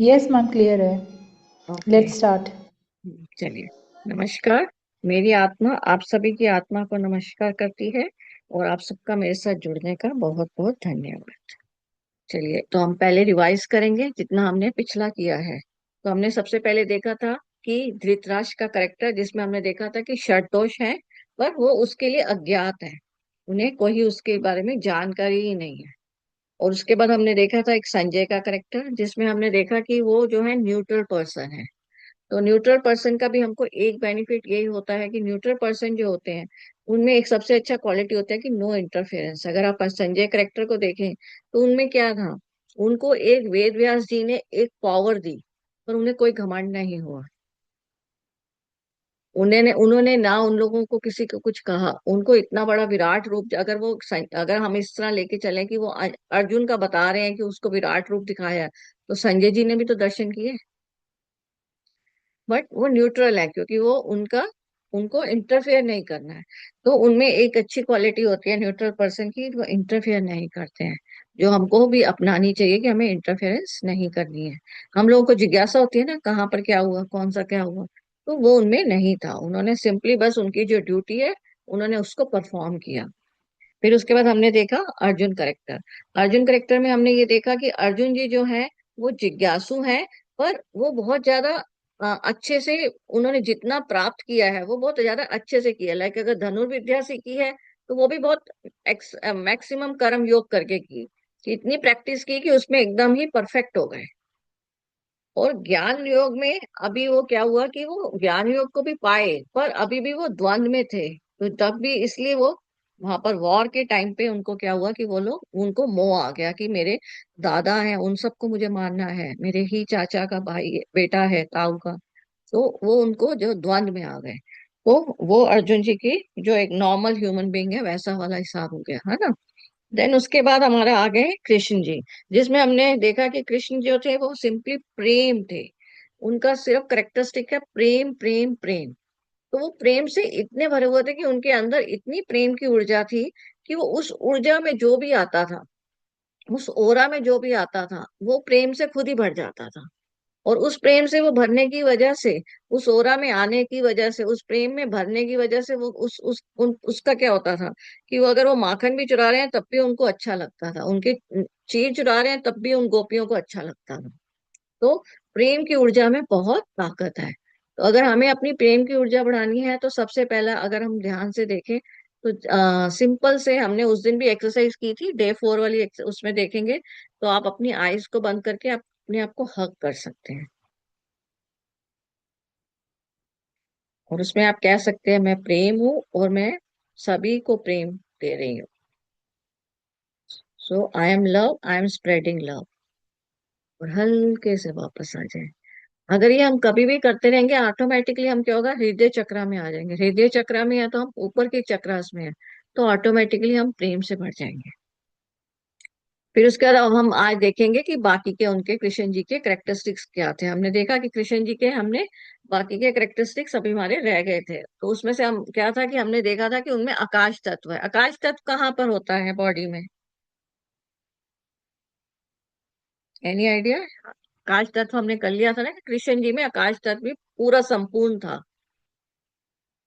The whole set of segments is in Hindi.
यस मैम, क्लियर है। ओके। Let's start. चलिए। नमस्कार। मेरी आत्मा आप सभी की आत्मा को नमस्कार करती है और आप सबका मेरे साथ जुड़ने का बहुत बहुत धन्यवाद। चलिए, तो हम पहले रिवाइज करेंगे जितना हमने पिछला किया है। तो हमने सबसे पहले देखा था कि धृतराष्ट्र का करेक्टर, जिसमें हमने देखा था कि शतदोष है, पर वो उसके लिए अज्ञात है। उन्हें कोई उसके बारे में जानकारी ही नहीं है। और उसके बाद हमने देखा था एक संजय का करेक्टर, जिसमें हमने देखा कि वो जो है न्यूट्रल पर्सन है। तो न्यूट्रल पर्सन का भी हमको एक बेनिफिट यही होता है कि न्यूट्रल पर्सन जो होते हैं उनमें एक सबसे अच्छा क्वालिटी होता है कि नो इंटरफेरेंस। अगर आप संजय करेक्टर को देखें तो उनमें क्या था, उनको एक वेद व्यास जी ने एक पावर दी, पर उन्हें कोई घमंड नहीं हुआ। उन्होंने उन्होंने ना उन लोगों को किसी को कुछ कहा। उनको इतना बड़ा विराट रूप, अगर अगर हम इस तरह लेके चलें कि वो अर्जुन का बता रहे हैं कि उसको विराट रूप दिखाया है, तो संजय जी ने भी तो दर्शन किए। बट वो न्यूट्रल है, क्योंकि वो उनका उनको इंटरफेयर नहीं करना है। तो उनमें एक अच्छी क्वालिटी होती है न्यूट्रल पर्सन की, वो इंटरफेयर नहीं करते हैं। जो हमको भी अपनानी चाहिए कि हमें इंटरफेरेंस नहीं करनी है। हम लोगों को जिज्ञासा होती है ना, कहाँ पर क्या हुआ, कौन सा क्या हुआ। तो वो उनमें नहीं था। उन्होंने सिंपली बस उनकी जो ड्यूटी है उन्होंने उसको परफॉर्म किया। फिर उसके बाद हमने देखा अर्जुन करेक्टर। अर्जुन करेक्टर में हमने ये देखा कि अर्जुन जी जो है वो जिज्ञासु है, पर वो बहुत ज्यादा अच्छे से, उन्होंने जितना प्राप्त किया है वो बहुत ज्यादा अच्छे से किया। लाइक अगर धनुर्विद्या सीखी है तो वो भी बहुत मैक्सिमम कर्म योग करके की, कि इतनी प्रैक्टिस की कि उसमें एकदम ही परफेक्ट हो गए। और ज्ञान योग में अभी वो क्या हुआ कि वो ज्ञान योग को भी पाए, पर अभी भी वो द्वंद में थे। तो तब भी इसलिए वो वहां पर वॉर के टाइम पे उनको क्या हुआ कि वो लोग, उनको मोह आ गया कि मेरे दादा हैं, उन सबको मुझे मारना है, मेरे ही चाचा का भाई बेटा है ताऊ का। तो वो उनको जो द्वंद में आ गए। तो वो अर्जुन जी की जो एक नॉर्मल ह्यूमन बीइंग है वैसा वाला हिसाब हो गया है ना। देन उसके बाद हमारा आ गए कृष्ण जी, जिसमें हमने देखा कि कृष्ण जो थे वो सिंपली प्रेम थे। उनका सिर्फ करेक्टरिस्टिक है प्रेम प्रेम प्रेम। तो वो प्रेम से इतने भरे हुए थे कि उनके अंदर इतनी प्रेम की ऊर्जा थी कि वो उस ऊर्जा में जो भी आता था, उस ओरा में जो भी आता था, वो प्रेम से खुद ही भर जाता था। और उस प्रेम से वो भरने की वजह से, उस ओरा में आने की वजह से, उस प्रेम में भरने की वजह से वो उसका क्या होता था कि वो अगर वो माखन भी चुरा रहे हैं तब भी उनको अच्छा लगता था, उनके चीर चुरा रहे हैं तब भी उन गोपियों को अच्छा लगता था। तो प्रेम की ऊर्जा में बहुत ताकत है। तो अगर हमें अपनी प्रेम की ऊर्जा बढ़ानी है तो सबसे पहला अगर हम ध्यान से देखें तो सिंपल से, हमने उस दिन भी एक्सरसाइज की थी डे 4 वाली उसमें देखेंगे तो आप अपनी आईज को बंद करके आप अपने आप को हग कर सकते हैं। और उसमें आप कह सकते हैं मैं प्रेम हूं और मैं सभी को प्रेम दे रही हूँ। So I am love, I am spreading love. और हल्के से वापस आ जाए। अगर ये हम कभी भी करते रहेंगे ऑटोमेटिकली हम क्या होगा, हृदय चक्र में आ जाएंगे। हृदय चक्र में है तो हम ऊपर के चक्रास में है, तो ऑटोमेटिकली हम प्रेम से भर जाएंगे। फिर उसके बाद अब हम आज देखेंगे कि बाकी के उनके कृष्ण जी के करेक्टरिस्टिक्स क्या थे। हमने देखा कि कृष्ण जी के हमने बाकी के करेक्टरिस्टिक्स अभी हमारे रह गए थे। तो उसमें से हम क्या था कि हमने देखा था कि उनमें आकाश तत्व है। आकाश तत्व कहाँ पर होता है बॉडी में? Any idea? आकाश तत्व हमने कर लिया था ना कि कृष्ण जी में आकाश तत्व भी पूरा संपूर्ण था।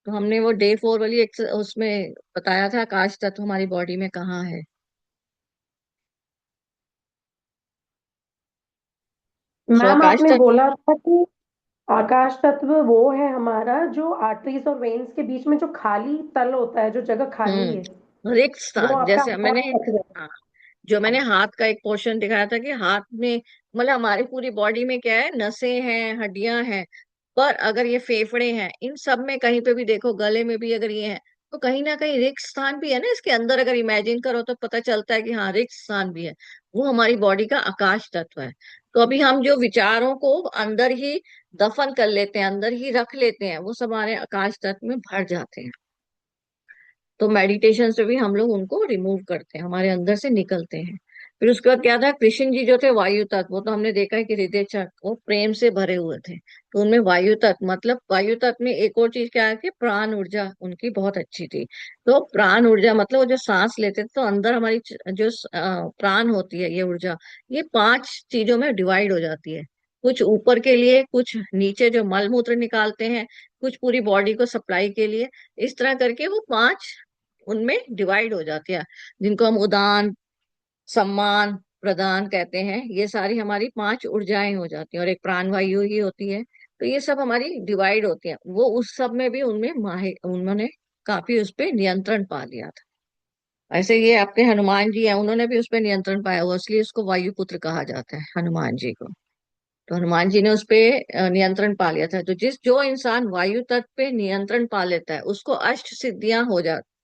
तो हमने वो डे 4 वाली उसमें बताया था आकाश तत्व हमारी बॉडी में कहाँ है। सो मैम आकाश आपने तत्व बोला था कि आकाश तत्व वो है हमारा जो आर्टरीज और वेन्स के बीच में जो खाली तल होता है, जो जगह खाली है, रिक्त वो स्थान, आपका जैसे आकाश मैंने, तत्व है। हाँ, जो मैंने हाथ का एक पोर्शन दिखाया था कि हाथ में, मतलब हमारी पूरी बॉडी में क्या है, नसें हैं, हड्डियां हैं। पर अगर ये फेफड़े हैं, इन सब में कहीं पे भी देखो, गले में भी अगर ये है, तो कहीं ना कहीं रिक्त स्थान भी है ना इसके अंदर। अगर इमेजिन करो तो पता चलता है कि हाँ रिक्त स्थान भी है। वो हमारी बॉडी का आकाश तत्व है। तो अभी हम जो विचारों को अंदर ही दफन कर लेते हैं, अंदर ही रख लेते हैं, वो सब हमारे आकाश तत्व में भर जाते हैं। तो मेडिटेशन से भी हम लोग उनको रिमूव करते हैं, हमारे अंदर से निकलते हैं। फिर उसके बाद क्या था, कृष्ण जी जो थे वायु तत्व, वो तो हमने देखा है कि हृदय चक्र वो प्रेम से भरे हुए थे। तो उनमें वायु तत्व, मतलब वायु तत्व में एक और चीज क्या है कि प्राण ऊर्जा उनकी बहुत अच्छी थी। तो प्राण ऊर्जा मतलब वो जो सांस लेते थे तो अंदर हमारी जो प्राण होती है, ये ऊर्जा, ये 5 चीजों में डिवाइड हो जाती है। कुछ ऊपर के लिए, कुछ नीचे जो मल मूत्र निकालते हैं, कुछ पूरी बॉडी को सप्लाई के लिए। इस तरह करके वो पांच उनमें डिवाइड हो जाती है, जिनको हम उदान, सम्मान, प्रदान कहते हैं। ये सारी हमारी पांच ऊर्जाएं हो जाती हैं, और एक प्राण वायु ही होती है। तो ये सब हमारी डिवाइड होती है। वो उस सब में भी उनमें माहिर, उन्होंने काफी उस पे नियंत्रण पा लिया था। ऐसे ये आपके हनुमान जी हैं, उन्होंने भी उस पे नियंत्रण पाया हुआ, इसलिए उसको वायुपुत्र कहा जाता है हनुमान जी को। तो हनुमान जी ने उस पे नियंत्रण पा लिया था। तो जो इंसान वायु तत्व पे नियंत्रण पा लेता है उसको अष्ट सिद्धियां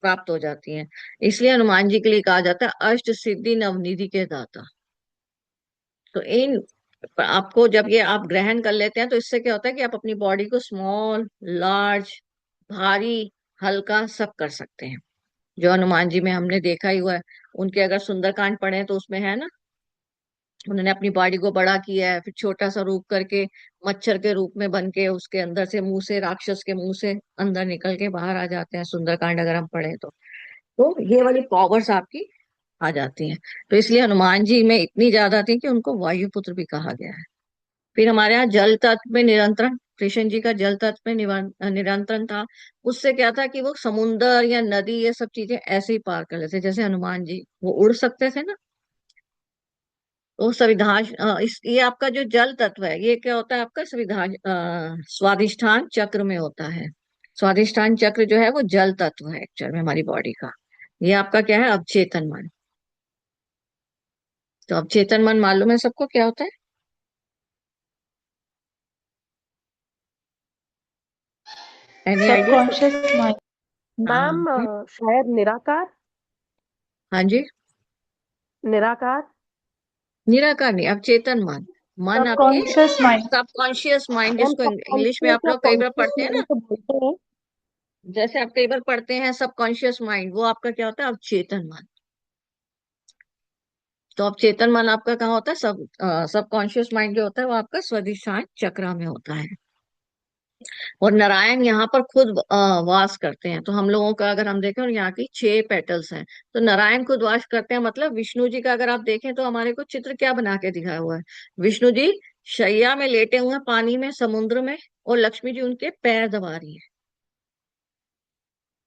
प्राप्त हो जाती हैं। इसलिए हनुमान जी के लिए कहा जाता है अष्ट सिद्धि नवनिधि के दाता। तो इन आपको जब ये आप ग्रहण कर लेते हैं तो इससे क्या होता है कि आप अपनी बॉडी को स्मॉल, लार्ज, भारी, हल्का सब कर सकते हैं। जो हनुमान जी में हमने देखा ही हुआ है। उनके अगर सुंदरकांड पढ़े तो उसमें है ना, उन्होंने अपनी बॉडी को बड़ा किया है, फिर छोटा सा रूप करके मच्छर के रूप में बन के उसके अंदर से, मुंह से, राक्षस के मुंह से अंदर निकल के बाहर आ जाते हैं, सुंदरकांड अगर हम पढ़े तो ये वाली पावर्स आपकी आ जाती हैं। तो इसलिए हनुमान जी में इतनी ज्यादा थी कि उनको वायुपुत्र भी कहा गया है। फिर हमारे यहाँ जल तत्व में निरंतरण, कृष्ण जी का जल तत्व में निरंतरण था। उससे क्या था कि वो समुंदर या नदी ये सब चीजें ऐसे ही पार कर लेते, जैसे हनुमान जी वो उड़ सकते थे ना। तो संविधान ये आपका जो जल तत्व है ये क्या होता है आपका संविधान स्वादिष्ठान चक्र में होता है। स्वादिष्ठान चक्र जो है वो जल तत्व है एक्चुअल में हमारी बॉडी का। ये आपका क्या है अवचेतन मन। तो अवचेतन मन मालूम है सबको क्या होता है? Any idea? Subconscious mind. Ma'am हाँ। शायद निराकार। हाँ जी। निराकार। निराकार नहीं, अवचेतन मन। मन आपके subconscious mind. Subconscious mind, ma'am जिसको इंग्लिश में सबकॉन्शियस आप या लोग कई बार कॉन्शियस पढ़ते हैं माइंड ना। तो बोलते हैं। जैसे आप कई बार पढ़ते हैं सबकॉन्शियस माइंड, वो आपका क्या होता है अवचेतन मन। तो अवचेतन मन आपका कहाँ होता है? सबकॉन्शियस माइंड जो होता है वो आपका स्वादिष्ठान चक्र में होता है। और नारायण यहाँ पर खुद वास करते हैं। तो हम लोगों का अगर हम देखें, और यहाँ की 6 पेटल्स हैं, तो नारायण खुद वास करते हैं। मतलब विष्णु जी का अगर आप देखें तो हमारे को चित्र क्या बना के दिखाया हुआ है? विष्णु जी शैया में लेटे हुए हैं, पानी में, समुद्र में, और लक्ष्मी जी उनके पैर दबा रही है।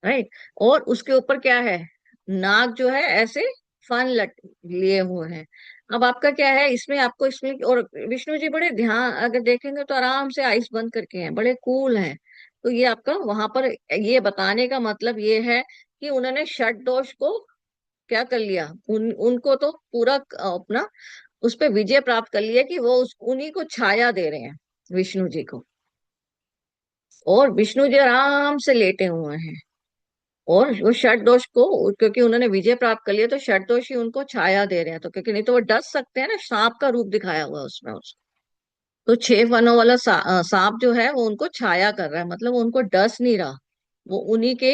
राइट। और उसके ऊपर क्या है? नाग जो है ऐसे फन लट लिए हुए हैं। अब आपका क्या है इसमें, आपको इसमें, और विष्णु जी बड़े ध्यान अगर देखेंगे तो आराम से आइस बंद करके हैं, बड़े कूल हैं। तो ये आपका वहां पर ये बताने का मतलब ये है कि उन्होंने षट दोष को क्या कर लिया, उनको तो पूरा अपना उस पे विजय प्राप्त कर लिया, कि वो उन्हीं को छाया दे रहे हैं विष्णु जी को। और विष्णु जी आराम से लेटे हुए हैं। और वो षट दोष को, क्योंकि उन्होंने विजय प्राप्त कर लिया, तो षट दोष ही उनको छाया दे रहे हैं। तो क्योंकि नहीं तो वो डस सकते हैं ना, सांप का रूप दिखाया हुआ है उसमें उसको। तो 6 फनों वाला सांप जो है वो उनको छाया कर रहा है, मतलब वो उनको डस नहीं रहा, वो उन्हीं के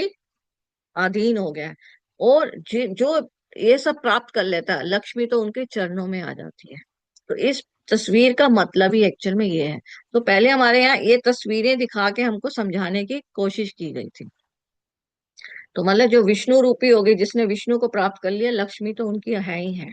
अधीन हो गया है। और जो ये सब प्राप्त कर लेता है, लक्ष्मी तो उनके चरणों में आ जाती है। तो इस तस्वीर का मतलब ही एक्चुअल में ये है। तो पहले हमारे यहाँ ये तस्वीरें दिखा के हमको समझाने की कोशिश की गई थी। तो मतलब जो विष्णु रूपी होगी, जिसने विष्णु को प्राप्त कर लिया, लक्ष्मी तो उनकी है ही है।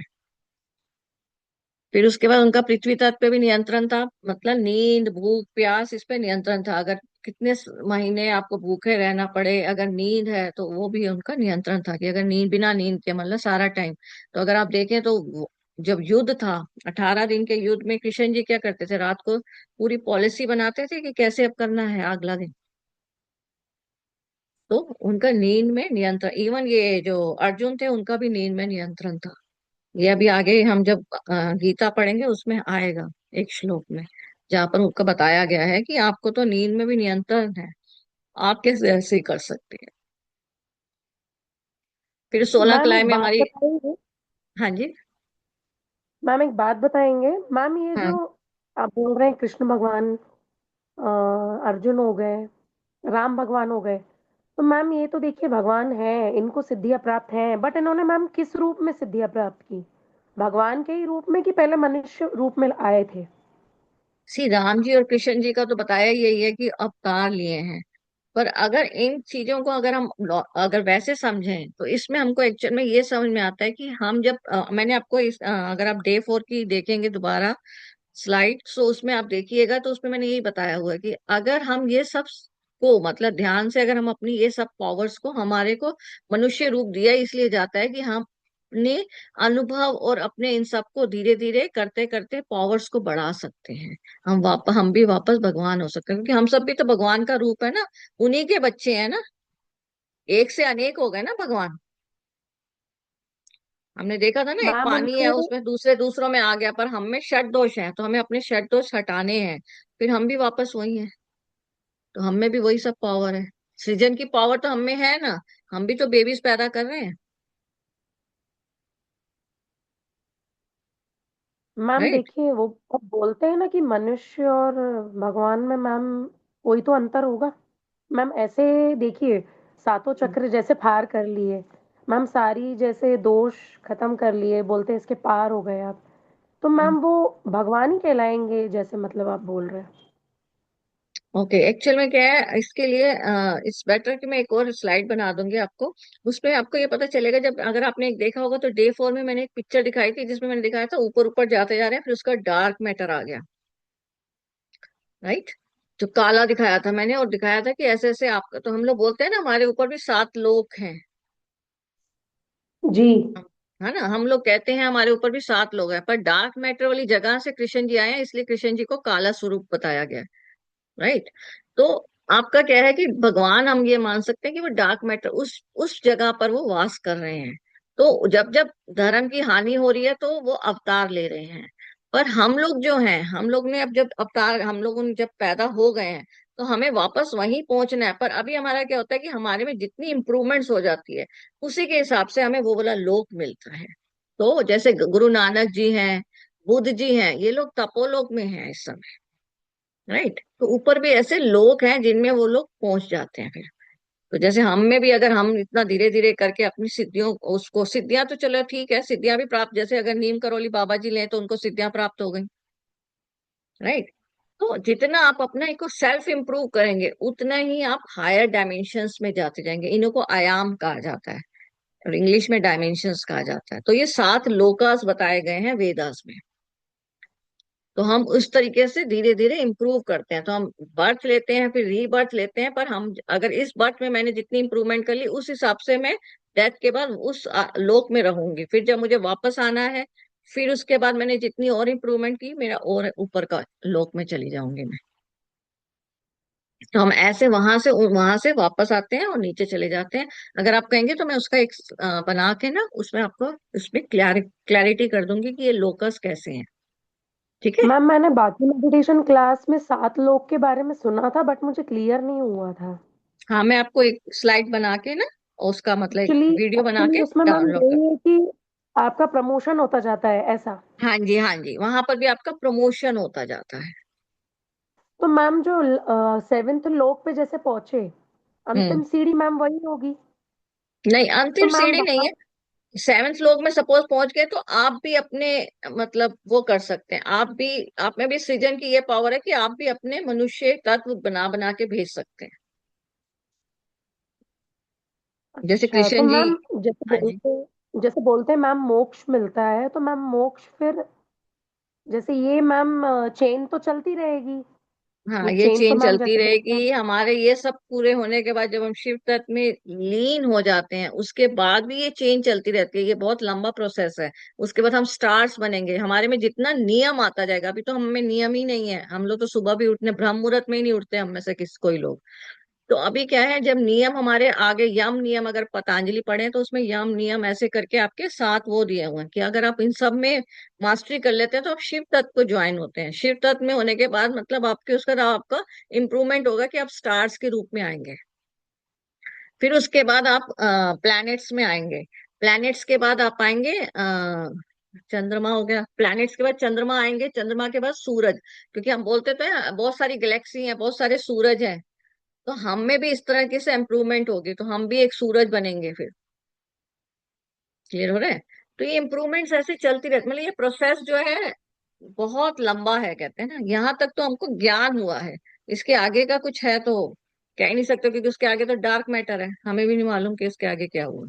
फिर उसके बाद उनका पृथ्वी तत्व पे भी नियंत्रण था, मतलब नींद, भूख, प्यास, इस पे नियंत्रण था। अगर कितने महीने आपको भूखे रहना पड़े, अगर नींद है तो वो भी उनका नियंत्रण था, कि अगर नींद, बिना नींद के मतलब सारा टाइम। तो अगर आप देखें तो जब युद्ध था, 18 दिन के युद्ध में कृष्ण जी क्या करते थे, रात को पूरी पॉलिसी बनाते थे कि कैसे अब करना है अगला दिन। तो उनका नींद में नियंत्रण, इवन ये जो अर्जुन थे उनका भी नींद में नियंत्रण था। ये अभी आगे हम जब गीता पढ़ेंगे उसमें आएगा एक श्लोक में, जहाँ पर उनको बताया गया है कि आपको तो नींद में भी नियंत्रण है, आप कैसे ऐसे ही कर सकते हैं। फिर 16 मैम कलाई एक में बात हमारी। बताएंगे? हाँ जी। मैम एक बात बताएंगे? मैम ये जो हाँ। आप बोल रहे हैं कृष्ण भगवान, अर्जुन हो गए, राम भगवान हो गए, तो मैम ये तो देखिए भगवान है, इनको सिद्धियां प्राप्त हैं, बट इन्होंने मैम किस रूप में सिद्धियां प्राप्त की? भगवान के ही रूप में कि पहले मनुष्य रूप में आए थे? श्री राम जी और कृष्ण जी का तो बताया यही है कि अवतार लिए हैं। पर अगर इन चीजों को अगर हम अगर वैसे समझें तो इसमें हमको एक्चुअल में ये समझ में आता है कि हम जब मैंने आपको अगर आप डे 4 की देखेंगे दोबारा, स्लाइड, उसमें आप देखिएगा तो उसमें मैंने यही बताया हुआ है कि अगर हम ये सब को मतलब ध्यान से, अगर हम अपनी ये सब पावर्स को, हमारे को मनुष्य रूप दिया इसलिए जाता है कि हम अपने अनुभव और अपने इन सब को धीरे धीरे करते करते पावर्स को बढ़ा सकते हैं। हम भी वापस भगवान हो सकते हैं, क्योंकि हम सब भी तो भगवान का रूप है ना, उन्हीं के बच्चे हैं ना, एक से अनेक हो गए ना भगवान। हमने देखा था ना, एक मैम पानी है उनको उसमें दूसरे दूसरों में आ गया, पर हम में षट दोष है, तो हमें अपने षट दोष हटाने हैं, फिर हम भी वापस वही हैं। तो हम में भी वही सब पावर है, सृजन की पावर तो हम में है ना, हम भी तो बेबीज पैदा कर रहे हैं। Ma'am right. देखिए, वो अब बोलते हैं ना कि मनुष्य और भगवान में मैम कोई तो अंतर होगा। मैम ऐसे देखिए, सातों चक्र जैसे पार कर लिए मैम, सारी जैसे दोष खत्म कर लिए, बोलते हैं इसके पार हो गए आप, तो मैम वो भगवान ही कहलाएंगे, जैसे मतलब आप बोल रहे हैं। ओके, एक्चुअल में क्या है इसके लिए, इट्स बेटर कि मैं एक और स्लाइड बना दूंगी आपको, उसमें आपको ये पता चलेगा। जब अगर आपने एक देखा होगा तो डे 4 में मैंने एक पिक्चर दिखाई थी, जिसमें मैंने दिखाया था ऊपर ऊपर जाते जा रहे हैं, फिर उसका डार्क मैटर आ गया। राइट। जो काला दिखाया था मैंने, और दिखाया था कि ऐसे ऐसे आपका, तो हम लोग बोलते हैं ना हमारे ऊपर भी 7 लोक हैं। जी। है ना, हम लोग कहते हैं हमारे ऊपर भी 7 लोग हैं, पर डार्क मैटर वाली जगह से कृष्ण जी आए हैं, इसलिए कृष्ण जी को काला स्वरूप बताया गया। राइट। तो आपका क्या है कि भगवान, हम ये मान सकते हैं कि वो डार्क मैटर उस जगह पर वो वास कर रहे हैं। तो जब जब धर्म की हानि हो रही है तो वो अवतार ले रहे हैं। पर हम लोग जो हैं, हम लोग ने अब जब अवतार, हम लोग जब पैदा हो गए हैं, तो हमें वापस वहीं पहुंचना है। पर अभी हमारा क्या होता है कि हमारे में जितनी इंप्रूवमेंट्स हो जाती है, उसी के हिसाब से हमें वो वाला लोक मिलता है। तो जैसे गुरु नानक जी हैं, बुद्ध जी हैं, ये लोग तपोलोक में हैं इस समय। राइट। तो ऊपर भी ऐसे लोग हैं जिनमें वो लोग पहुंच जाते हैं फिर। तो जैसे हम में भी अगर हम इतना धीरे धीरे करके अपनी सिद्धियों, उसको सिद्धियां तो चलो ठीक है, सिद्धियां भी प्राप्त, जैसे अगर नीम करोली बाबा जी लें तो उनको सिद्धियां प्राप्त हो गई। राइट। तो जितना आप अपना को सेल्फ इंप्रूव करेंगे, उतना ही आप हायर डायमेंशंस में जाते जाएंगे। इन्हीं को आयाम कहा जाता है, और इंग्लिश में डायमेंशंस कहा जाता है। तो ये 7 लोकास बताए गए हैं वेदास में। तो हम उस तरीके से धीरे धीरे इम्प्रूव करते हैं। तो हम बर्थ लेते हैं, फिर रीबर्थ लेते हैं, पर हम अगर इस बर्थ में मैंने जितनी इंप्रूवमेंट कर ली, उस हिसाब से मैं डेथ के बाद उस लोक में रहूंगी। फिर जब मुझे वापस आना है, फिर उसके बाद मैंने जितनी और इम्प्रूवमेंट की, मेरा और ऊपर का लोक में चली जाऊंगी मैं। तो हम ऐसे वहां से वापस आते हैं और नीचे चले जाते हैं। अगर आप कहेंगे तो मैं उसका एक बना के ना, उसमें आपको उसमें क्लैरिटी कर दूंगी कि ये लोकस कैसे हैं। ठीक है। मैम मैंने बाकी मेडिटेशन क्लास में 7 लोग के बारे में सुना था, बट मुझे क्लियर नहीं हुआ था। हाँ, मैं आपको एक स्लाइड बना के ना, उसका मतलब एक एक्चुअली वीडियो बना एक्चुअली के उसमें मैम डाउनलोड कर। यही है कि आपका प्रमोशन होता जाता है ऐसा। हाँ जी, हाँ जी, वहां पर भी आपका प्रमोशन होता जाता है। तो मैम जो 7th लोक पे जैसे पहुंचे, हम्म। अंतिम सीढ़ी मैम वही होगी। नहीं, तो अंतिम मैम सीढ़ी नहीं वहां है। 7 लोग में सपोज पहुंच गए तो आप भी अपने, मतलब वो कर सकते हैं, आप भी, आप में भी सृजन की ये पावर है कि आप भी अपने मनुष्य तत्व बना बना के भेज सकते हैं। जैसे अच्छा, तो कृष्ण जी। मैम हाँ जी। जैसे बोलते हैं मैम मोक्ष मिलता है, तो मैम मोक्ष फिर जैसे ये मैम चेन तो चलती रहेगी। हाँ, ये ये चेन तो चेन मैम चलती जैसे बोलते हैं। रहेगी। हमारे ये सब पूरे होने के बाद जब हम शिव तत्व में लीन हो जाते हैं, उसके बाद भी ये चेन चलती रहती है। ये बहुत लंबा प्रोसेस है। उसके बाद हम स्टार्स बनेंगे, हमारे में जितना नियम आता जाएगा। अभी तो हम में नियम ही नहीं है, हम लोग तो सुबह भी उठने ब्रह्म मुहूर्त में ही नहीं उठते, हम में से किस कोई लोग। तो अभी क्या है, जब नियम हमारे आगे, यम नियम अगर पतंजलि पढ़े तो उसमें यम नियम ऐसे करके आपके 7 वो दिए हुए हैं कि अगर आप इन सब में मास्टरी कर लेते हैं तो आप शिव तत्व को ज्वाइन होते हैं। शिव तत्व में होने के बाद मतलब आपके उसका आपका इम्प्रूवमेंट होगा कि आप स्टार्स के रूप में आएंगे। फिर उसके बाद आप प्लैनेट्स में आएंगे। प्लैनेट्स के बाद आप आएंगे चंद्रमा हो गया, प्लैनेट्स के बाद चंद्रमा आएंगे, चंद्रमा के बाद सूरज। क्योंकि हम बोलते तो हैं बहुत सारी गैलेक्सी हैं, बहुत सारे सूरज हैं। तो हम में भी इस तरह की से इम्प्रूवमेंट होगी, तो हम भी एक सूरज बनेंगे फिर। क्लियर हो रहा है। तो ये इम्प्रूवमेंट्स ऐसे चलती रहती, मतलब ये प्रोसेस जो है बहुत लंबा है, कहते हैं ना, यहाँ तक तो हमको ज्ञान हुआ है। इसके आगे का कुछ है तो कह ही नहीं सकते, क्योंकि उसके आगे तो डार्क मैटर है, हमें भी नहीं मालूम कि इसके आगे क्या हुआ।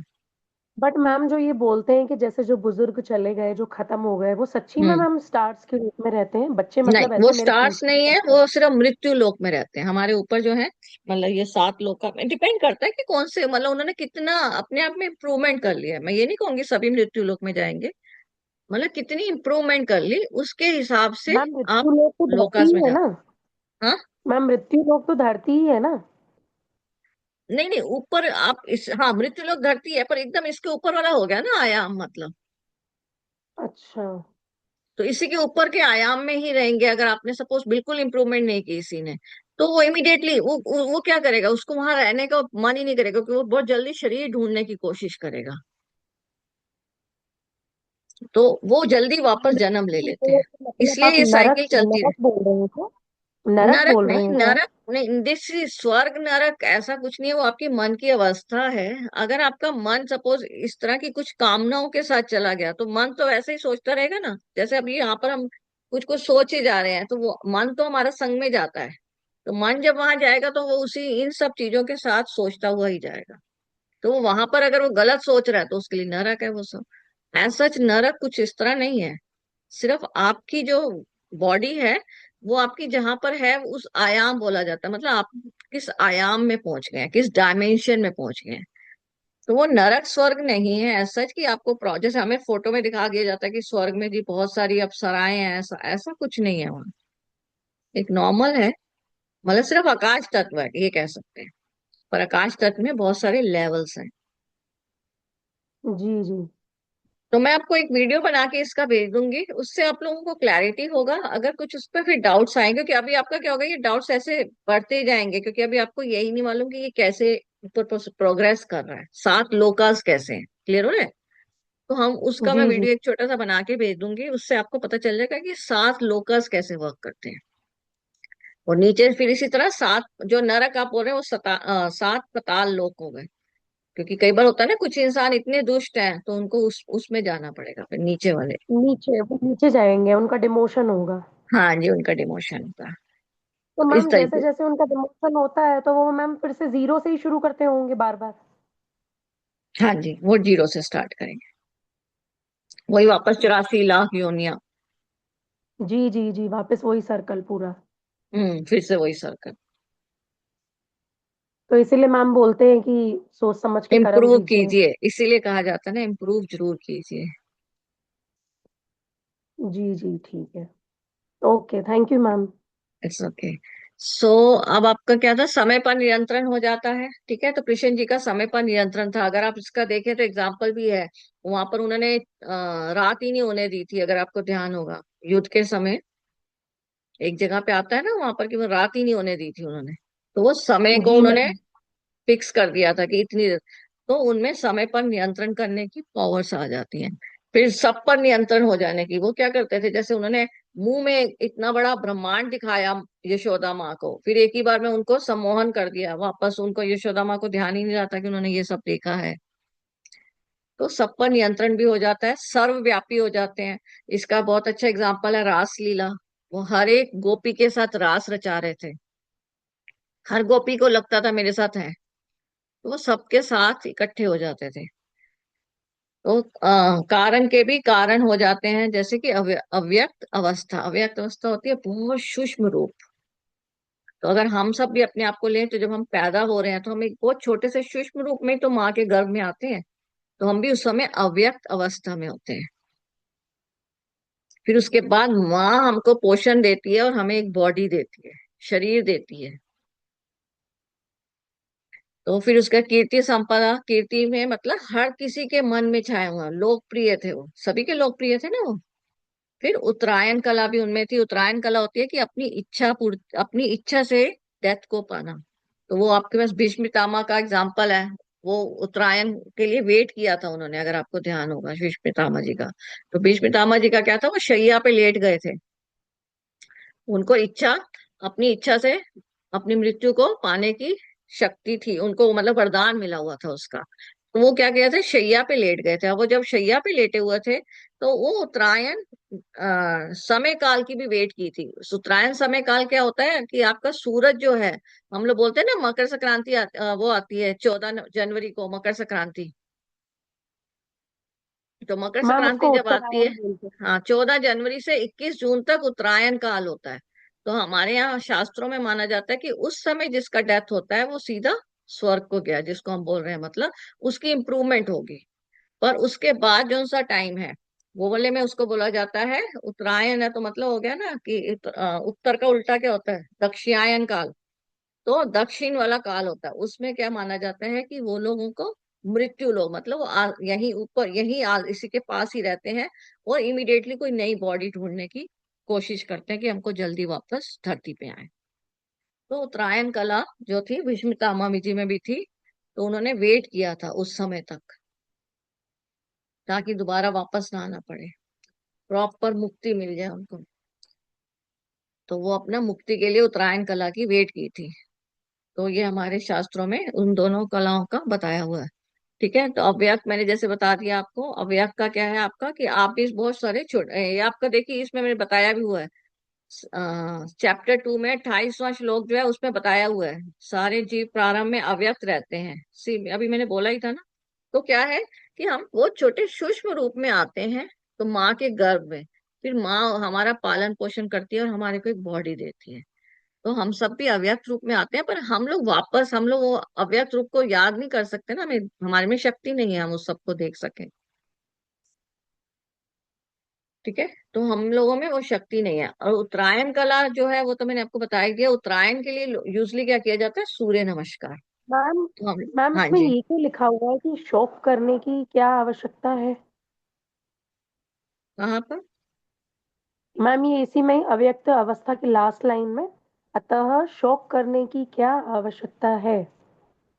बट मैम जो ये बोलते हैं कि जैसे जो बुजुर्ग चले गए, जो खत्म हो गए, वो सच्ची में हम्म। मैम स्टार्स के रूप में रहते हैं बच्चे? नहीं, मतलब वो ऐसे मेरे स्टार्स पूछने नहीं का है, मतलब। वो सिर्फ मृत्यु लोक में रहते हैं हमारे ऊपर जो है। मतलब ये 7 लोक का डिपेंड करता है कि कौन से, मतलब उन्होंने कितना अपने आप में इम्प्रूवमेंट कर लिया है। मैं ये नहीं कहूंगी सभी मृत्यु लोक में जाएंगे, मतलब कितनी इम्प्रूवमेंट कर ली उसके हिसाब से मैम आप मृत्यु लोक तो धरती लोकास ही में है ना? जाते हैं। हाँ। मैम मृत्यु लोक तो धरती ही है ना? नहीं नहीं, ऊपर आप इस, हाँ मृत्यु लोक धरती है, पर एकदम इसके ऊपर वाला हो गया ना आयाम, मतलब अच्छा। तो इसी के ऊपर के आयाम में ही रहेंगे। अगर आपने सपोज बिल्कुल इंप्रूवमेंट नहीं की इसी ने, तो वो इमिडिएटली वो क्या करेगा, उसको वहां रहने का मन ही नहीं करेगा, क्योंकि वो बहुत जल्दी शरीर ढूंढने की कोशिश करेगा, तो वो जल्दी वापस जन्म ले मृत्यु लेते हैं। लोक मतलब इसलिए आप ये नरक साइकिल चलती रहे। नरक बोल रहे हैं क्या? नरक नरक बोल रहे नहीं, हैं क्या? नरक नहीं, दिस स्वर्ग नरक ऐसा कुछ नहीं है, वो आपकी मन की अवस्था है। अगर आपका मन सपोज इस तरह की कुछ कामनाओं के साथ चला गया, तो मन तो वैसे ही सोचता रहेगा ना, जैसे अभी यहाँ पर हम कुछ कुछ सोच ही जा रहे हैं, तो वो मन तो हमारा संग में जाता है। तो मन जब वहां जाएगा, तो वो उसी इन सब चीजों के साथ सोचता हुआ ही जाएगा। तो वो वहां पर अगर वो गलत सोच रहा है, तो उसके लिए नरक है वो सब। ऐसा नरक कुछ इस तरह नहीं है। सिर्फ आपकी जो बॉडी है, वो आपकी जहां पर है उस आयाम बोला जाता है, मतलब आप किस आयाम में पहुंच गए हैं, किस डायमेंशन में पहुंच गए हैं। तो वो नरक स्वर्ग नहीं है ऐसा, कि आपको जैसे हमें फोटो में दिखा दिया जाता है कि स्वर्ग में जी बहुत सारी अप्सराएं हैं, ऐसा ऐसा कुछ नहीं है वहाँ। एक नॉर्मल है, मतलब सिर्फ आकाश तत्व है ये कह सकते हैं। पर आकाश तत्व में बहुत सारे लेवल्स हैं। जी जी। तो मैं आपको एक वीडियो बना के इसका भेज दूंगी, उससे आप लोगों को क्लैरिटी होगा। अगर कुछ उस पर फिर डाउट्स आएंगे, क्योंकि अभी आपका क्या होगा, ये डाउट्स ऐसे बढ़ते ही जाएंगे, क्योंकि अभी आपको यही नहीं मालूम कि ये कैसे ऊपर प्रोग्रेस कर रहा है, 7 लोकास कैसे हैं। क्लियर हो रहा है? तो हम उसका मैं जी जी। वीडियो एक छोटा सा बना के भेज दूंगी, उससे आपको पता चल जाएगा कि 7 लोकास कैसे वर्क करते हैं। और नीचे फिर इसी तरह 7, जो नरक आप बोल रहे हैं वो 7 पाताल लोक हो गए। क्योंकि कई बार होता है ना, कुछ इंसान इतने दुष्ट हैं, तो उनको उसमें जाना पड़ेगा फिर नीचे वाले। नीचे वो नीचे जाएंगे, उनका डिमोशन होगा। हाँ जी, उनका डिमोशन होता है। तो तो इस मैम जैसे तरीके। जैसे उनका डिमोशन होता है, तो वो मैम फिर से जीरो से ही शुरू करते होंगे बार बार? हाँ जी, वो 0 से स्टार्ट करेंगे, वही वापस 84 लाख योनिया। जी जी जी, वापस वही सर्कल पूरा। फिर से वही सर्कल। तो इसीलिए मैम बोलते हैं कि सोच समझ के कर्म इम्प्रूव कीजिए। कीजिए, इसीलिए कहा जाता है ना, इम्प्रूव जरूर कीजिए। जी जी ठीक है। Okay, thank you ma'am. It's okay. So अब आपका क्या था, समय पर नियंत्रण हो जाता है, ठीक है। तो कृष्ण जी का समय पर नियंत्रण था। अगर आप इसका देखें तो एग्जाम्पल भी है, वहां पर उन्होंने रात ही नहीं होने दी थी, अगर आपको ध्यान होगा। युद्ध के समय एक जगह पे आता है ना वहां पर, कि वो रात ही नहीं होने दी थी उन्होंने। तो वो समय को जी उन्होंने मैम। फिक्स कर दिया था कि इतनी देर। तो उनमें समय पर नियंत्रण करने की पावर्स आ जाती हैं। फिर सब पर नियंत्रण हो जाने की, वो क्या करते थे, जैसे उन्होंने मुंह में इतना बड़ा ब्रह्मांड दिखाया यशोदा माँ को, फिर एक ही बार में उनको सम्मोहन कर दिया वापस। उनको यशोदा माँ को ध्यान ही नहीं रहता कि उन्होंने ये सब देखा है। तो सब पर नियंत्रण भी हो जाता है, सर्वव्यापी हो जाते हैं। इसका बहुत अच्छा एग्जाम्पल है रास लीला। वो हर एक गोपी के साथ रास रचा रहे थे, हर गोपी को लगता था मेरे साथ है, तो वो सबके साथ इकट्ठे हो जाते थे। तो कारण के भी कारण हो जाते हैं, जैसे कि अव्यक्त अवस्था। अव्यक्त अवस्था होती है बहुत सूक्ष्म रूप। तो अगर हम सब भी अपने आप को लें, तो जब हम पैदा हो रहे हैं, तो हम एक बहुत छोटे से सूक्ष्म रूप में तो माँ के गर्भ में आते हैं, तो हम भी उस समय अव्यक्त अवस्था में होते हैं। फिर उसके बाद माँ हमको पोषण देती है और हमें एक बॉडी देती है, शरीर देती है। तो फिर उसका कीर्ति संपदा, कीर्ति में मतलब हर किसी के मन में छाया हुआ, लोकप्रिय थे वो, सभी के लोकप्रिय थे ना वो। फिर उत्तरायण कला भी उनमें थी। उत्तरायण कला होती है कि अपनी इच्छा से डेथ को पाना। तो वो आपके पास भीष्म पितामह का एग्जाम्पल है। वो उत्तरायण के लिए वेट किया था उन्होंने, अगर आपको ध्यान होगा भीष्म पितामह जी का। तो भीष्म पितामह जी का क्या था, वो शैया पे लेट गए थे। उनको इच्छा, अपनी इच्छा से अपनी मृत्यु को पाने की शक्ति थी उनको, मतलब वरदान मिला हुआ था उसका। तो वो क्या किया था, शैया पे लेट गए थे। अब वो जब शैया पे लेटे हुए थे, तो वो उत्तरायण समय काल की भी वेट की थी। उस उत्तरायण समय काल क्या होता है कि आपका सूरज जो है, हम लोग बोलते हैं ना मकर संक्रांति वो आती है 14 जनवरी को, मकर संक्रांति। तो मकर मैम संक्रांति उसको जब आती है, उत्तरायण बोलते हैं। हाँ, 14 जनवरी से 21 जून तक उत्तरायण काल होता है। तो हमारे यहाँ शास्त्रों में माना जाता है कि उस समय जिसका डेथ होता है वो सीधा स्वर्ग को गया, जिसको हम बोल रहे हैं, मतलब उसकी इम्प्रूवमेंट होगी। पर उसके बाद जो सा टाइम है वो वाले में उसको बोला जाता है उत्तरायण है, तो मतलब हो गया ना कि उत्तर का उल्टा क्या होता है, दक्षिणायन काल। तो दक्षिण वाला काल होता है, उसमें क्या माना जाता है कि वो लोगों को मृत्यु लोग, मतलब वो यहीं ऊपर, इसी के पास ही रहते हैं, और इमिडिएटली कोई नई बॉडी ढूंढने की कोशिश करते हैं कि हमको जल्दी वापस धरती पे आए। तो उत्तरायण कला जो थी भीष्म पितामह जी में भी थी, तो उन्होंने वेट किया था उस समय तक, ताकि दोबारा वापस ना आना पड़े, प्रॉपर मुक्ति मिल जाए उनको। तो वो अपना मुक्ति के लिए उत्तरायण कला की वेट की थी। तो ये हमारे शास्त्रों में उन दोनों कलाओं का बताया हुआ है। ठीक है, तो अव्यक्त मैंने जैसे बता दिया आपको। अव्यक्त का क्या है आपका, कि आप भी बहुत सारे छोटे, ये आपका देखिए इसमें मैंने बताया भी हुआ है, चैप्टर 2 में 28वां श्लोक जो है उसमें बताया हुआ है, सारे जीव प्रारंभ में अव्यक्त रहते हैं। सी अभी मैंने बोला ही था ना। तो क्या है कि हम वो छोटे सूक्ष्म रूप में आते हैं, तो माँ के गर्भ में, फिर माँ हमारा पालन पोषण करती है और हमारे को एक बॉडी देती है। तो हम सब भी अव्यक्त रूप में आते हैं, पर हम लोग वो अव्यक्त रूप को याद नहीं कर सकते ना, हमें, हमारे में शक्ति नहीं है हम उस सबको देख सकें। ठीक है, तो हम लोगों में वो शक्ति नहीं है। और उत्तरायण कला जो है वो तो मैंने आपको बता ही दिया। उत्तरायण के लिए यूजली क्या किया जाता है, सूर्य नमस्कार। मैम तो हम, मैम हाँ इसमें जी, ये क्यों लिखा हुआ है कि शोक करने की क्या आवश्यकता है? कहाँ पर? मैम ये इसी में अव्यक्त अवस्था की लास्ट लाइन में, अतः शोक करने की क्या आवश्यकता है।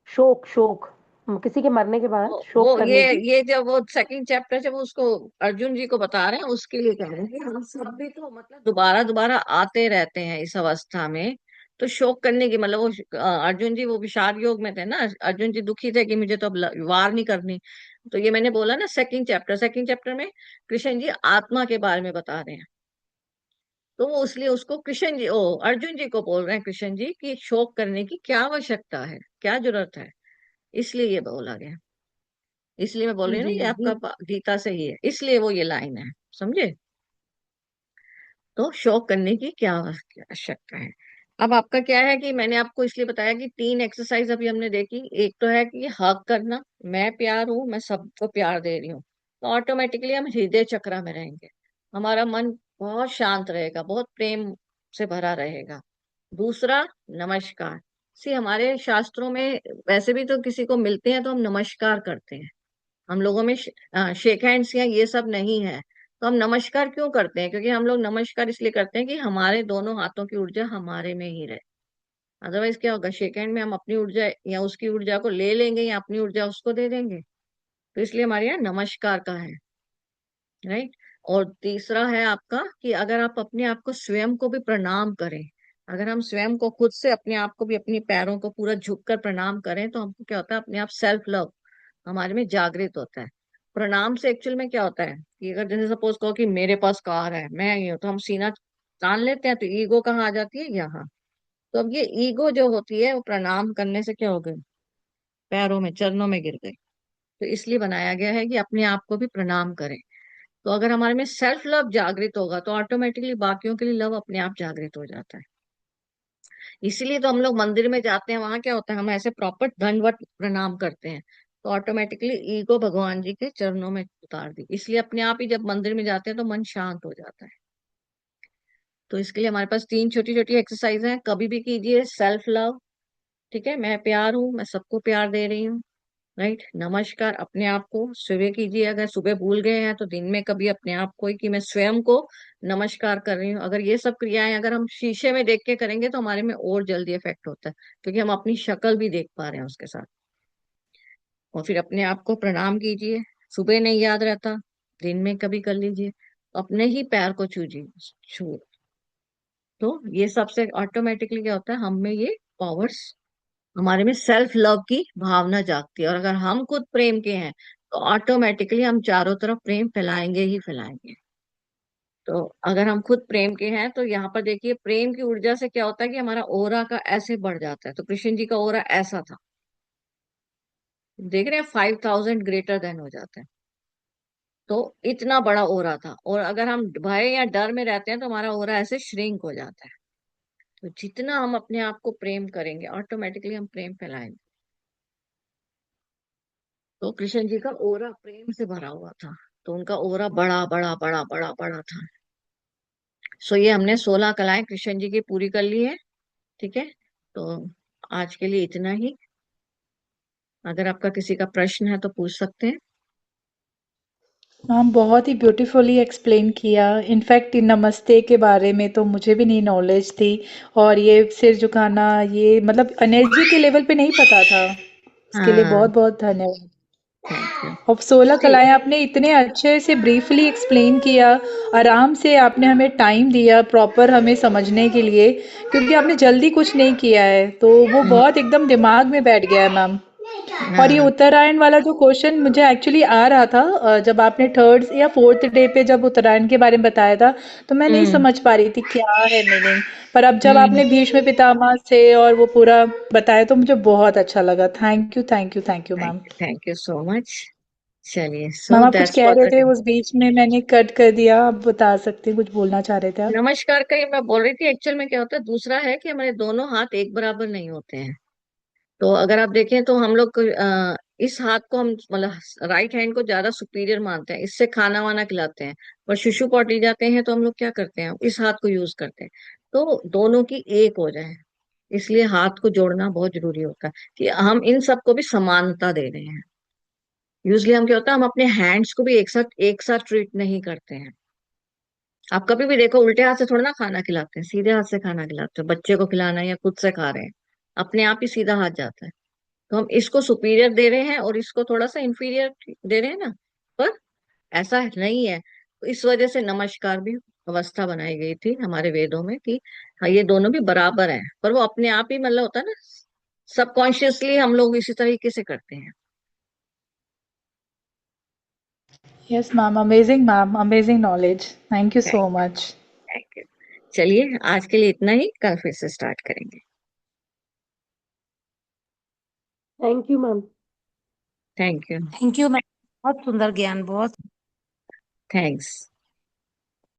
शोक शोक किसी के मरने के बाद वो शोक ये करने की। ये जब वो सेकंड चैप्टर जब उसको अर्जुन जी को बता रहे हैं, उसके लिए कह रहे हैं कि हम सब भी तो मतलब दोबारा दोबारा आते रहते हैं इस अवस्था में। तो शोक करने की मतलब वो अर्जुन जी वो विषाद योग में थे ना, अर्जुन जी दुखी थे कि मुझे तो अब वार नहीं करनी। तो ये मैंने बोला ना, सेकंड चैप्टर में कृष्ण जी आत्मा के बारे में बता रहे हैं। तो वो इसलिए उसको कृष्ण जी, ओ अर्जुन जी को बोल रहे हैं कृष्ण जी कि शोक करने की क्या आवश्यकता है, क्या जरूरत है। इसलिए ये बोला गया। इसलिए मैं बोल रही जी हूँ ना, जी ये जी। आपका गीता से ही है, इसलिए वो ये लाइन है, समझे। तो शौक करने की क्या आवश्यकता है। अब आपका क्या है कि मैंने आपको इसलिए बताया कि 3 एक्सरसाइज अभी हमने देखी। एक तो है कि हक करना, मैं प्यार हूं, मैं सबको प्यार दे रही हूँ, तो ऑटोमेटिकली हम हृदय चक्र में रहेंगे, हमारा मन बहुत शांत रहेगा, बहुत प्रेम से भरा रहेगा। दूसरा, नमस्कार। सी हमारे शास्त्रों में वैसे भी तो किसी को मिलते हैं तो हम नमस्कार करते हैं। हम लोगों में शेक हैंड्स या ये सब नहीं है। तो हम नमस्कार क्यों करते हैं, क्योंकि हम लोग नमस्कार इसलिए करते हैं कि हमारे दोनों हाथों की ऊर्जा हमारे में ही रहे। अदरवाइज क्या होगा, शेक हैंड में हम अपनी ऊर्जा या उसकी ऊर्जा को ले लेंगे या अपनी ऊर्जा उसको दे देंगे। तो इसलिए हमारे यहाँ नमस्कार का है, राइट। और तीसरा है आपका कि अगर आप अपने आप को स्वयं को भी प्रणाम करें, अगर हम स्वयं को खुद से अपने आप को भी अपनी पैरों को पूरा झुककर प्रणाम करें, तो हमको क्या होता है, अपने आप सेल्फ लव हमारे में जागृत होता है। प्रणाम से एक्चुअल में क्या होता है कि अगर जैसे सपोज कहो कि मेरे पास कार है, मैं ये हूं, तो हम सीना तान लेते हैं, तो ईगो कहाँ आ जाती है, यहाँ। तो अब ये ईगो जो होती है वो प्रणाम करने से क्या हो गई, पैरों में, चरणों में गिर गई। तो इसलिए बनाया गया है कि अपने आप को भी प्रणाम करें। तो अगर हमारे में सेल्फ लव जागृत होगा तो ऑटोमेटिकली बाकियों के लिए लव अपने आप जागृत हो जाता है। इसीलिए तो हम लोग मंदिर में जाते हैं, वहां क्या होता है, हम ऐसे प्रॉपर दंडवत प्रणाम करते हैं। तो ऑटोमेटिकली ईगो भगवान जी के चरणों में उतार दी, इसलिए अपने आप ही जब मंदिर में जाते हैं तो मन शांत हो जाता है। तो इसके लिए हमारे पास 3 छोटी छोटी एक्सरसाइज हैं, कभी भी कीजिए। सेल्फ लव, ठीक है, मैं प्यार हूं, मैं सबको प्यार दे रही हूँ, राइट। नमस्कार अपने आप को सुबह कीजिए, अगर सुबह भूल गए हैं तो दिन में कभी अपने आप को ही कि मैं स्वयं को नमस्कार कर रही हूँ। अगर ये सब क्रियाएं अगर हम शीशे में देख के करेंगे तो हमारे में और जल्दी इफेक्ट होता है, क्योंकि हम अपनी शक्ल भी देख पा रहे हैं उसके साथ। और फिर अपने आप को प्रणाम कीजिए। सुबह नहीं याद रहता, दिन में कभी कर लीजिए, अपने ही पैर को छूजिए, छू। तो ये सबसे ऑटोमेटिकली क्या होता है, हम में ये पावर्स, हमारे में सेल्फ लव की भावना जागती है। और अगर हम खुद प्रेम के हैं तो ऑटोमेटिकली हम चारों तरफ प्रेम फैलाएंगे ही फैलाएंगे। तो अगर हम खुद प्रेम के हैं तो यहाँ पर देखिए, प्रेम की ऊर्जा से क्या होता है कि हमारा ओरा का ऐसे बढ़ जाता है। तो कृष्ण जी का ओरा ऐसा था, देख रहे हैं, 5000 ग्रेटर देन हो जाता है। तो इतना बड़ा ओरा था, और अगर हम भय या डर में रहते हैं तो हमारा ओरा ऐसे श्रिंक हो जाता है। तो जितना हम अपने आप को प्रेम करेंगे, ऑटोमेटिकली हम प्रेम फैलाएंगे। तो कृष्ण जी का ओरा प्रेम से भरा हुआ था, तो उनका ओरा बड़ा बड़ा बड़ा बड़ा बड़ा था। सो ये हमने 16 कलाएं कृष्ण जी की पूरी कर ली है। ठीक है, तो आज के लिए इतना ही। अगर आपका किसी का प्रश्न है तो पूछ सकते हैं। मैम बहुत ही ब्यूटीफुली एक्सप्लेन किया। इनफैक्ट नमस्ते के बारे में तो मुझे भी नहीं नॉलेज थी, और ये सिर झुकाना, ये मतलब एनर्जी के लेवल पे नहीं पता था। इसके लिए हाँ, बहुत बहुत धन्यवाद। Thank you. और 16 सी, कलाएं आपने इतने अच्छे से ब्रीफली एक्सप्लेन किया, आराम से आपने हमें टाइम दिया प्रॉपर हमें समझने के लिए, क्योंकि आपने जल्दी कुछ नहीं किया है, तो वो बहुत एकदम दिमाग में बैठ गया है मैम। और ये हाँ। उत्तरायण वाला जो क्वेश्चन मुझे एक्चुअली आ रहा था, जब आपने थर्ड या फोर्थ डे पे जब उत्तरायण के बारे में बताया था, तो मैं नहीं हम्म। समझ पा रही थी क्या है मीनिंग। पर अब जब हम्म। आपने भीष्म पितामह से और वो पूरा बताया तो मुझे बहुत अच्छा लगा। Thank you, thank you, thank you ma'am. Thank you so much. चलिए, मैम सो आप कुछ दैट्स कह फॉर रहे द थे, डे। उस बीच में मैंने कट कर दिया, आप बता सकते हैं, कुछ बोलना चाह रहे थे आप। नमस्कार का ही मैं बोल रही थी। एक्चुअल में क्या होता है, दूसरा है कि हमारे दोनों हाथ एक बराबर नहीं होते हैं। तो अगर आप देखें तो हम लोग इस हाथ को हम मतलब राइट हैंड को ज्यादा सुपीरियर मानते हैं, इससे खाना वाना खिलाते हैं। पर शिशु पॉटी जाते हैं तो हम लोग क्या करते हैं, इस हाथ को यूज करते हैं। तो दोनों की एक हो जाए, इसलिए हाथ को जोड़ना बहुत जरूरी होता है कि हम इन सबको भी समानता दे रहे हैं। यूजली हम क्या होता है, हम अपने हैंड्स को भी एक साथ ट्रीट नहीं करते हैं। आप कभी भी देखो, उल्टे हाथ से थोड़ा ना खाना खिलाते हैं, सीधे हाथ से खाना खिलाते हैं। बच्चे को खिलाना है या खुद से खा रहे हैं, अपने आप ही सीधा हाथ जाता है। तो हम इसको सुपीरियर दे रहे हैं और इसको थोड़ा सा इंफीरियर दे रहे हैं ना। पर ऐसा नहीं है। तो इस वजह से नमस्कार भी अवस्था बनाई गई थी हमारे वेदों में कि हाँ, ये दोनों भी बराबर हैं, पर वो अपने आप ही मतलब होता है ना, सबकॉन्शियसली हम लोग इसी तरीके से करते हैं। Yes ma'am, amazing knowledge. Thank you thank so much. Thank you. चलिए, आज के लिए इतना ही, कल फिर से स्टार्ट करेंगे। Thank you ma'am. Thank you. Thank you ma'am, बहुत सुंदर ज्ञान, बहुत थैंक्स।